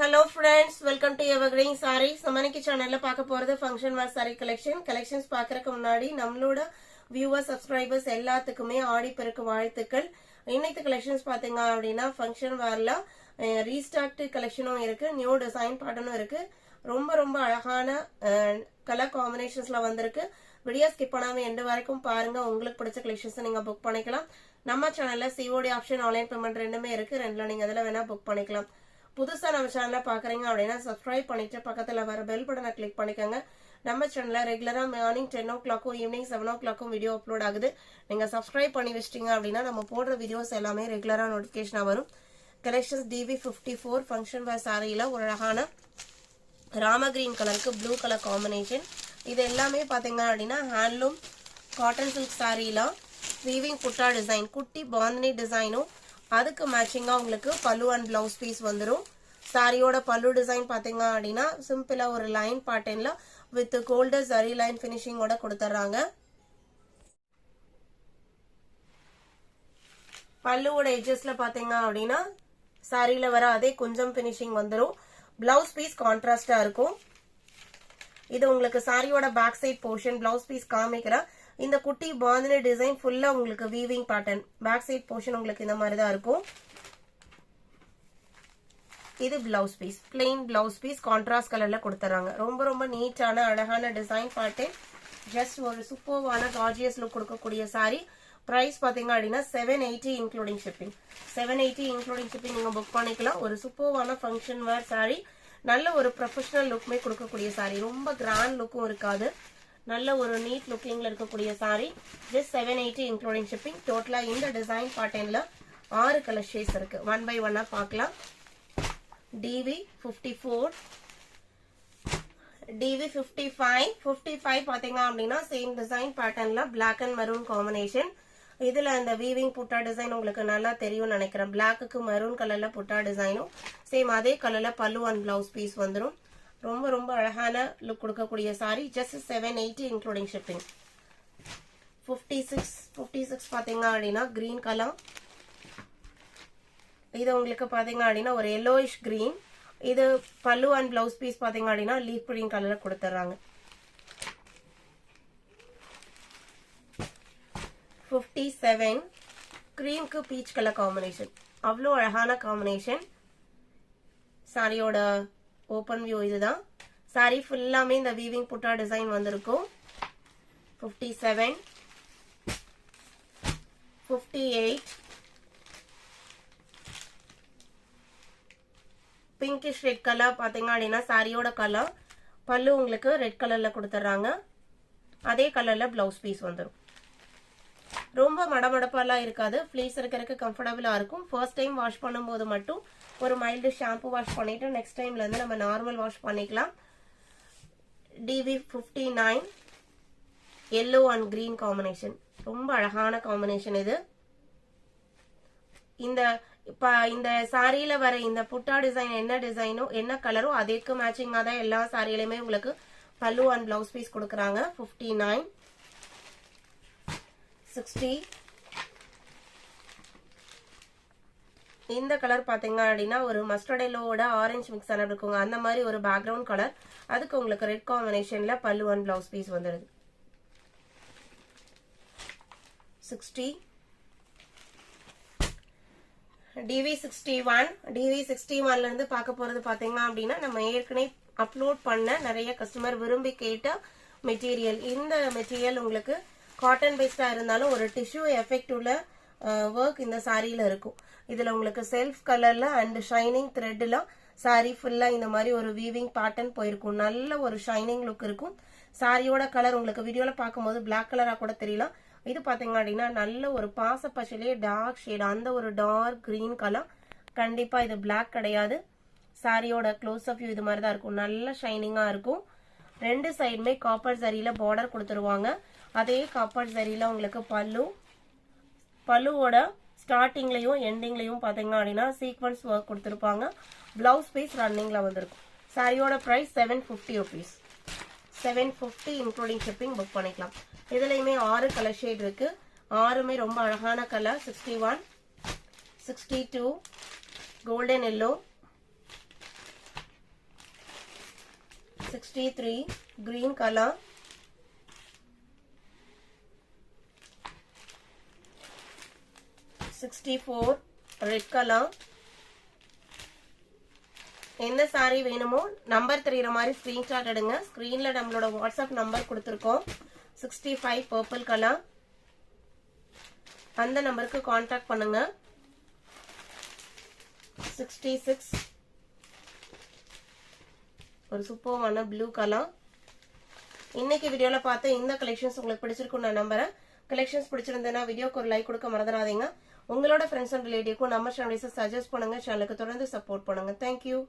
Hello friends, welcome to Evergreen Sarees. நம்மனக்கு சேனல்ல பார்க்க போறது ஃபங்க்ஷன் வேர் saree கலெக்ஷன்ஸ் பார்க்கறதுக்கு முன்னாடி நம்மளோட வியூவர்ஸ் சப்ஸ்கிரைபர்ஸ் எல்லாத்துக்குமே ஆடி பெருக்கு வாழ்த்துக்கள். இன்னைக்கு கலெக்ஷன்ஸ் பாத்தீங்க அப்படினா ஃபங்க்ஷன் வேர்ல ரீஸ்டாக்ட் கலெக்ஷனும் இருக்கு, நியூ டிசைன் பேட்டர்னும் இருக்கு. ரொம்ப அழகான கலர் காம்பினேஷன்ஸ்ல வந்திருக்கு. வீடியோ ஸ்கிப் பண்ணாம எண்ட் வரைக்கும் பாருங்க. உங்களுக்கு பிடிச்ச கலெக்ஷன்ஸ் நீங்க புக் பண்ணிக்கலாம். நம்ம சேனல்ல COD ஆப்ஷன் ஆன்லைன் பேமெண்ட் ரெண்டுமே இருக்கு. ரெண்டுல நீங்க அதல வேணா புக் பண்ணிக்கலாம். புதுசா நம்ம சேனலை பாக்குறீங்க அப்படின்னா சப்ஸ்கிரைப் பண்ணிட்டு பக்கத்துல வர பெல் பட்டனை கிளிக் பண்ணிக்கோங்க. நம்ம சேனல்ல ரெகுலரா morning 10 o'clock evening 7 o'clock video upload ஆகுது. நீங்க சப்ஸ்கிரைப் பண்ணி வச்சிட்டீங்க அப்படின்னா நம்ம போடுற வீடியோஸ் எல்லாமே ரெகுலரா நோட்டிபிகேஷனா வரும். கலெக்ஷன்ஸ் DV54 ஃபங்க்ஷன் வேர் சாரியில ஒரு அழகான ராம கிரீன் கலருக்கு ப்ளூ கலர் காம்பினேஷன். இது எல்லாமே பாத்தீங்க அப்படின்னா ஹேண்ட்லூம் காட்டன் சில்க் சாரியில வீவிங் புட்டா டிசைன், குட்டி பாந்தினி டிசைனும் அதுக்கு மேட்சிங்கா உங்களுக்கு பல்லு அண்ட் பிளவுஸ் பீஸ் வந்துரும். சாரியோட பல்லு டிசைன் பாத்தீங்க அப்படின்னா சிம்பிளா ஒரு லைன் பேட்டர்ன்ல வித் கோல்டர் ஜரி லைன் பினிஷிங்கோட கொடுத்துறாங்க. பல்லுவோட எட்ஜஸ்ல பாத்தீங்க அப்படின்னா சாரியில வர அதே கொஞ்சம் பினிஷிங் வந்துரும். பிளவுஸ் பீஸ் கான்ட்ராஸ்டா இருக்கும். இது உங்களுக்கு சாரியோட back side portion. Blouse piece காமிக்கிற இந்த குட்டி பாந்தினி டிசைன் ஃபுல்லா உங்களுக்கு weaving pattern. Back side portion உங்களுக்கு இந்த மாதிரி தான் இருக்கும். இது blouse piece, plain blouse piece contrast கலர்ல கொடுத்துறாங்க. ரொம்ப நீட்டான அழகான டிசைன் பேட்டர்ன். ஜஸ்ட் ஒரு சூப்பர்வான கார்ஜியஸ் லுக் கொடுக்கக்கூடிய சாரி. பிரைஸ் பாத்தீங்க அப்படின்னா 780 இன்க்ளூடிங் ஷிப்பிங். 780 இன்க்ளூடிங் ஷிப்பிங் நீங்க புக் பண்ணிக்கலாம். ஒரு சூப்பர்வான ஃபங்க்ஷன் வேர் சாரி. நல்ல ஒரு ப்ரொஃபஷனல் லுக்மே கொடுக்கக்கூடிய சாரி. ரொம்ப கிராண்ட் லுக்கும் இருக்காது. நல்ல ஒரு நீட் லுக்கிங்ல இருக்கக்கூடிய சாரி. Just 780 including shipping. டோட்டலா இந்த டிசைன் பேட்டர்ன்ல 6 கலர் ஷேட்ஸ் இருக்கு. ஒன் பை ஒன்னா பார்க்கலாம். DV54, DV55 பாத்தீங்க அப்படின்னா சேம் டிசைன் பேட்டர்ன்ல பிளாக் அண்ட் மெரூன் காம்பினேஷன். இதுல இந்த வீவிங் புட்டா டிசைன் உங்களுக்கு நல்லா தெரியும் நினைக்கிறேன். பிளாக்கு மெரூன் கலர்ல புட்டா டிசைனும் சேம் அதே கலர்ல பல்லு அண்ட் பிளவுஸ் பீஸ் வந்துடும். ரொம்ப அழகான லுக் கொடுக்கக்கூடிய சாரி. Just 780 including shipping. 56 பாத்தீங்க அப்படின்னா கிரீன் கலர். இது உங்களுக்கு பாத்தீங்க அப்படின்னா ஒரு yellowish green. இது பல்லு அண்ட் பிளவுஸ் பீஸ் பாத்தீங்க அப்படின்னா லீஃப் கிரீன் கலர்ல கொடுத்துறாங்க. 57 கிரீம்க்கு பீச் கலர் காம்பினேஷன். அவ்வளோ அழகான காம்பினேஷன். சாரியோட ஓபன் வியூ இதுதான். சாரி ஃபுல்லாமே இந்த வீவிங் புட்டா டிசைன் வந்திருக்கும். 57, 58 பிங்கிஷ் ரெட் கலர் பாத்தீங்க அப்படின்னா சாரியோட கலர். பல்லு உங்களுக்கு ரெட் கலர்ல கொடுத்துறாங்க. அதே கலர்ல பிளவுஸ் பீஸ் வந்துடும். ரொம்ப மடமடப்பெல்லாம் இருக்காது. ஃபிளீஸ் இருக்கிறதுக்கு கம்ஃபர்டபுளா இருக்கும். ஃபர்ஸ்ட் டைம் வாஷ் பண்ணும்போது மட்டும் ஒரு மைல்டு ஷாம்பு வாஷ் பண்ணிட்டு நெக்ஸ்ட் டைம்ல இருந்து நம்ம நார்மல் வாஷ் பண்ணிக்கலாம். DV59 yellow and green combination. ரொம்ப அழகான காம்பினேஷன் இது. இந்த சாரியில வர இந்த புட்டா டிசைன் என்ன டிசைனோ என்ன கலரோ அதேக்கு மேட்சிங்கா தான் எல்லா சாரியிலுமே உங்களுக்கு பல்லு அண்ட் பிளவுஸ் பீஸ் கொடுக்கறாங்க. 59, 60 இந்த கலர் பாத்தீங்க அப்படின்னா ஒரு மஸ்டர்ட் எல்லோட ஆரஞ்சு மிக்ஸ் ஆன இருக்குங்க. அந்த மாதிரி ஒரு பேக்ரவுண்ட் கலர். அதுக்கு உங்களுக்கு ரெட் காம்பினேஷன்ல பல்லு அண்ட் பிளவுஸ் பீஸ் வந்துடுது. 60 DV61ல இருந்து பார்க்க போறது பாத்தீங்க அப்படின்னா நம்ம ஏற்கனவே அப்லோட் பண்ண நிறைய கஸ்டமர் விரும்பி கேட்ட மெட்டீரியல். இந்த மெட்டீரியல் உங்களுக்கு காட்டன் பேஸ்டா இருந்தாலும் ஒரு டிஷ்யூ எஃபெக்ட் உள்ள ஒர்க் இந்த சாரியில இருக்கும். இதுல உங்களுக்கு செல்ஃப் கலர்ல அண்ட் ஷைனிங் த்ரெட்ல சாரி ஃபுல்லா இந்த மாதிரி ஒரு வீவிங் பேட்டர்ன் போயிருக்கும். நல்ல ஒரு ஷைனிங் லுக் இருக்கும். சாரியோட கலர் உங்களுக்கு வீடியோல பார்க்கும்போது பிளாக் கலரா கூட தெரியலாம். இது பாத்தீங்க அப்படின்னா நல்ல ஒரு பாச பச்சையிலேயே டார்க் ஷேட், அந்த ஒரு டார்க் கிரீன் கலர். கண்டிப்பா இது பிளாக் கிடையாது. சாரியோட க்ளோஸ் அப் வியூ இது மாதிரி தான் இருக்கும். நல்ல ஷைனிங்கா இருக்கும். ரெண்டு சைடுமே காப்பர் ஜரியில பார்டர் கொடுத்துருவாங்க. அதே காப்பர் ஜரியில உங்களுக்கு பல்லுவோட ஸ்டார்டிங்லயும் எண்டிங்லயும் பாத்தீங்க அப்படின்னா சீக்வன்ஸ் ஒர்க் கொடுத்துருப்பாங்க. பிளவுஸ் பீஸ் ரன்னிங்ல வந்திருக்கும். சாரியோட price 750 rupees. 750 including shipping book பண்ணிக்கலாம். இதுலயுமே 6 கலர் ஷேட் இருக்கு. 6மே ரொம்ப அழகான colour. 61, 62 golden yellow, 63 green color, 64 red color. என்ன சாரி வேணுமோ நம்பர் தெரியற மாதிரி ஸ்கிரீன்ஷாட் எடுங்க. ஸ்கிரீன்ல நம்மளோட வாட்ஸ்அப் நம்பர் கொடுத்திருக்கோம். 65 purple color. அந்த நம்பருக்கு கான்டாக்ட் பண்ணுங்க. 66 ஒரு சூப்பரான ப்ளூ கலர். இன்னைக்கு வீடியோல பார்த்த இந்த கலெக்ஷன்ஸ் உங்களுக்கு பிடிச்சிருக்கும் நான் நம்புறேன். கலெக்ஷன்ஸ் பிடிச்சிருந்தேன்னா வீடியோக்கு ஒரு லைக் கொடுக்க மறந்துடாதீங்க. உங்களோட ஃப்ரெண்ட்ஸ் அண்ட் ரிலேட்டிவ்க்கும் நம்ம சேனலை சஜஸ்ட் பண்ணுங்க. சேனலுக்கு தொடர்ந்து சப்போர்ட் பண்ணுங்க. தேங்க்யூ.